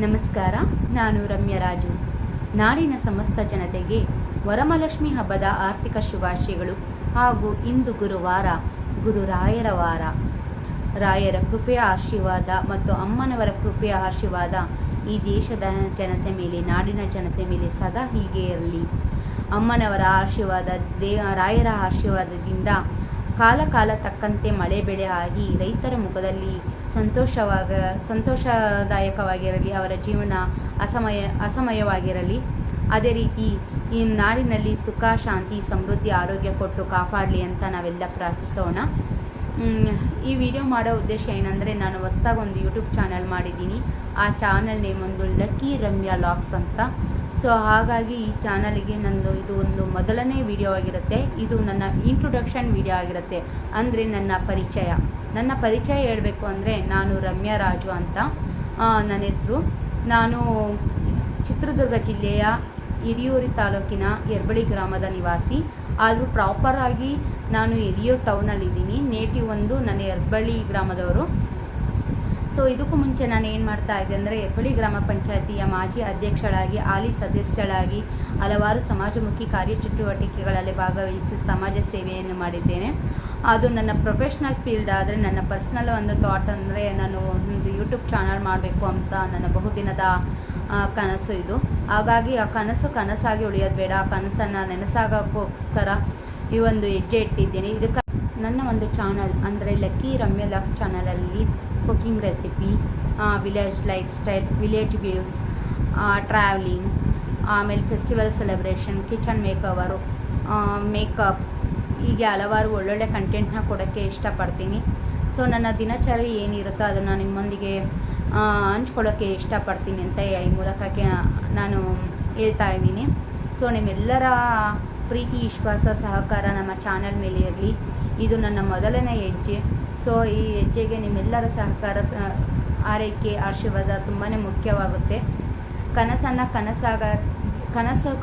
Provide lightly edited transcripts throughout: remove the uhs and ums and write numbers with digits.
ನಮಸ್ಕಾರ. ನಾನು ರಮ್ಯರಾಜು. ನಾಡಿನ ಸಮಸ್ತ ಜನತೆಗೆ ವರಮಹಾಲಕ್ಷ್ಮಿ ಹಬ್ಬದ ಆರ್ಥಿಕ ಶುಭಾಶಯಗಳು. ಹಾಗೂ ಇಂದು ಗುರುವಾರ, ಗುರುರಾಯರ ವಾರ. ರಾಯರ ಕೃಪೆಯ ಆಶೀರ್ವಾದ ಮತ್ತು ಅಮ್ಮನವರ ಕೃಪೆಯ ಆಶೀರ್ವಾದ ಈ ದೇಶದ ಜನತೆ ಮೇಲೆ, ನಾಡಿನ ಜನತೆ ಮೇಲೆ ಸದಾ ಹೀಗೆ ಇರಲಿ. ಅಮ್ಮನವರ ಆಶೀರ್ವಾದ, ರಾಯರ ಆಶೀರ್ವಾದದಿಂದ ಕಾಲ ತಕ್ಕಂತೆ ಮಳೆ ಬೆಳೆ ಆಗಿ ರೈತರ ಮುಖದಲ್ಲಿ ಸಂತೋಷದಾಯಕವಾಗಿರಲಿ, ಅವರ ಜೀವನ ಅಸಮಯವಾಗಿರಲಿ. ಅದೇ ರೀತಿ ಈ ನಾಡಿನಲ್ಲಿ ಸುಖ, ಶಾಂತಿ, ಸಮೃದ್ಧಿ, ಆರೋಗ್ಯ ಕೊಟ್ಟು ಕಾಪಾಡಲಿ ಅಂತ ನಾವೆಲ್ಲ ಪ್ರಾರ್ಥಿಸೋಣ. ಈ ವಿಡಿಯೋ ಮಾಡೋ ಉದ್ದೇಶ ಏನಂದರೆ, ನಾನು ಹೊಸದಾಗಿ ಒಂದು ಯೂಟ್ಯೂಬ್ ಚಾನಲ್ ಮಾಡಿದ್ದೀನಿ. ಆ ಚಾನಲ್ ನೇಮ್ ಒಂದು ಲಕ್ಕಿ ರಮ್ಯಾ ಲಾಗ್ಸ್ ಅಂತ. ಸೊ ಹಾಗಾಗಿ ಈ ಚಾನಲ್ಗೆ ಇದು ಒಂದು ಮೊದಲನೇ ವಿಡಿಯೋ ಆಗಿರುತ್ತೆ. ಇದು ನನ್ನ ಇಂಟ್ರೊಡಕ್ಷನ್ ವಿಡಿಯೋ ಆಗಿರುತ್ತೆ. ಅಂದರೆ ನನ್ನ ಪರಿಚಯ ಹೇಳಬೇಕು ಅಂದರೆ, ನಾನು ರಮ್ಯರಾಜು ಅಂತ ನನ್ನ ಹೆಸರು. ನಾನು ಚಿತ್ರದುರ್ಗ ಜಿಲ್ಲೆಯ ಹಿರಿಯೂರು ತಾಲೂಕಿನ ಹೆರ್ಬಳಿ ಗ್ರಾಮದ ನಿವಾಸಿ. ಆದರೂ ಪ್ರಾಪರಾಗಿ ನಾನು ಹಿರಿಯೂರು ಟೌನಲ್ಲಿದ್ದೀನಿ. ನೇಟಿವ್ ನನ್ನ ಹೆರ್ಬಳಿ ಗ್ರಾಮದವರು. ಸೊ ಇದಕ್ಕೂ ಮುಂಚೆ ನಾನು ಏನು ಮಾಡ್ತಾ ಇದ್ದೆ ಅಂದರೆ, ಹೆರ್ಬಳಿ ಗ್ರಾಮ ಪಂಚಾಯತಿಯ ಮಾಜಿ ಅಧ್ಯಕ್ಷಳಾಗಿ, ಹಾಲಿ ಸದಸ್ಯಳಾಗಿ ಹಲವಾರು ಸಮಾಜಮುಖಿ ಕಾರ್ಯಚಟುವಟಿಕೆಗಳಲ್ಲಿ ಭಾಗವಹಿಸಿ ಸಮಾಜ ಸೇವೆಯನ್ನು ಮಾಡಿದ್ದೇನೆ. ಅದು ನನ್ನ ಪ್ರೊಫೆಷ್ನಲ್ ಫೀಲ್ಡ್. ಆದರೆ ನನ್ನ ಪರ್ಸ್ನಲ್ ಒಂದು ಥಾಟ್ ಅಂದರೆ, ನಾನು ಒಂದು ಯೂಟ್ಯೂಬ್ ಚಾನಲ್ ಮಾಡಬೇಕು ಅಂತ ನನ್ನ ಬಹುದಿನದ ಕನಸು ಇದು. ಹಾಗಾಗಿ ಆ ಕನಸಾಗಿ ಉಳಿಯೋದು ಬೇಡ, ಆ ಕನಸನ್ನು ನೆನಸಾಗೋಕ್ಕೋಸ್ಕರ ಈ ಒಂದು ಹೆಜ್ಜೆ ಇಟ್ಟಿದ್ದೀನಿ. ಇದಕ್ಕೆ ನನ್ನ ಒಂದು ಚಾನಲ್ ಅಂದರೆ ಲಕ್ಕಿ ರಮ್ಯಾ ಲಾಗ್ಸ್ ಚಾನಲಲ್ಲಿ cooking recipe, village life style, village views, travelling, ಆಮೇಲೆ ಫೆಸ್ಟಿವಲ್ ಸೆಲೆಬ್ರೇಷನ್, ಕಿಚನ್ ಮೇಕವರು, ಮೇಕಪ್, ಹೀಗೆ ಹಲವಾರು ಒಳ್ಳೊಳ್ಳೆ ಕಂಟೆಂಟ್ನ ಕೊಡೋಕ್ಕೆ ಇಷ್ಟಪಡ್ತೀನಿ. ಸೊ ನನ್ನ ದಿನಚರಿ ಏನಿರುತ್ತೋ ಅದನ್ನು ನಿಮ್ಮೊಂದಿಗೆ ಹಂಚ್ಕೊಳ್ಳೋಕ್ಕೆ ಇಷ್ಟಪಡ್ತೀನಿ ಅಂತ ಈ ಮೂಲಕಕ್ಕೆ ನಾನು ಹೇಳ್ತಾ ಇದ್ದೀನಿ. ಸೊ ನಿಮ್ಮೆಲ್ಲರ ಪ್ರೀತಿ, ವಿಶ್ವಾಸ, ಸಹಕಾರ ನಮ್ಮ ಚಾನಲ್ ಮೇಲೆ ಇರಲಿ. ಇದು ನನ್ನ ಮೊದಲನೇ ಹೆಜ್ಜೆ. ಸೊ ಈ ಹೆಜ್ಜೆಗೆ ನಿಮ್ಮೆಲ್ಲರ ಸಹಕಾರ, ಆರೈಕೆ, ಆಶೀರ್ವಾದ ತುಂಬಾ ಮುಖ್ಯವಾಗುತ್ತೆ.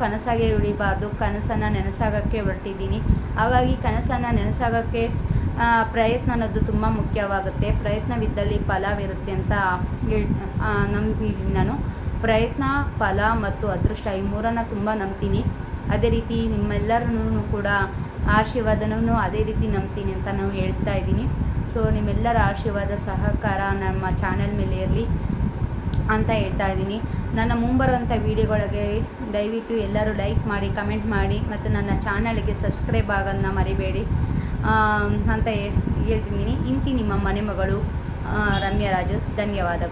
ಕನಸಾಗೆ ಉಳಿಬಾರ್ದು, ಕನಸನ್ನು ನೆನಸಾಗೋಕ್ಕೆ ಹೊರಟಿದ್ದೀನಿ. ಹಾಗಾಗಿ ಕನಸನ್ನು ನೆನಸಾಗೋಕ್ಕೆ ಪ್ರಯತ್ನ ಅನ್ನೋದು ತುಂಬ ಮುಖ್ಯವಾಗುತ್ತೆ. ಪ್ರಯತ್ನವಿದ್ದಲ್ಲಿ ಫಲವಿರುತ್ತೆ ಅಂತ ನಂಬ್ತೀನಿ ನಾನು. ಪ್ರಯತ್ನ, ಫಲ ಮತ್ತು ಅದೃಷ್ಟ ಈ ಮೂರನ್ನು ತುಂಬ ನಂಬ್ತೀನಿ. ಅದೇ ರೀತಿ ನಿಮ್ಮೆಲ್ಲರನ್ನೂ ಕೂಡ ಆಶೀರ್ವಾದನೂ ಅದೇ ರೀತಿ ನಂಬ್ತೀನಿ ಅಂತ ನಾವು ಹೇಳ್ತಾ ಇದ್ದೀನಿ. ಸೊ ನಿಮ್ಮೆಲ್ಲರ ಆಶೀರ್ವಾದ, ಸಹಕಾರ ನಮ್ಮ ಚಾನಲ್ ಮೇಲೆ ಇರಲಿ ಅಂತ ಹೇಳ್ತಾ ಇದ್ದೀನಿ. ನನ್ನ ಮುಂಬರುವಂಥ ವೀಡಿಯೋಗಳಿಗೆ ದಯವಿಟ್ಟು ಎಲ್ಲರೂ ಲೈಕ್ ಮಾಡಿ, ಕಮೆಂಟ್ ಮಾಡಿ ಮತ್ತು ನನ್ನ ಚಾನಲ್ಗೆ ಸಬ್ಸ್ಕ್ರೈಬ್ ಆಗೋದನ್ನ ಮರಿಬೇಡಿ ಅಂತ ಹೇಳ್ತಿದ್ದೀನಿ. ಇಂತಿ ನಿಮ್ಮ ಮನೆ ಮಗಳು ರಮ್ಯರಾಜು. ಧನ್ಯವಾದಗಳು.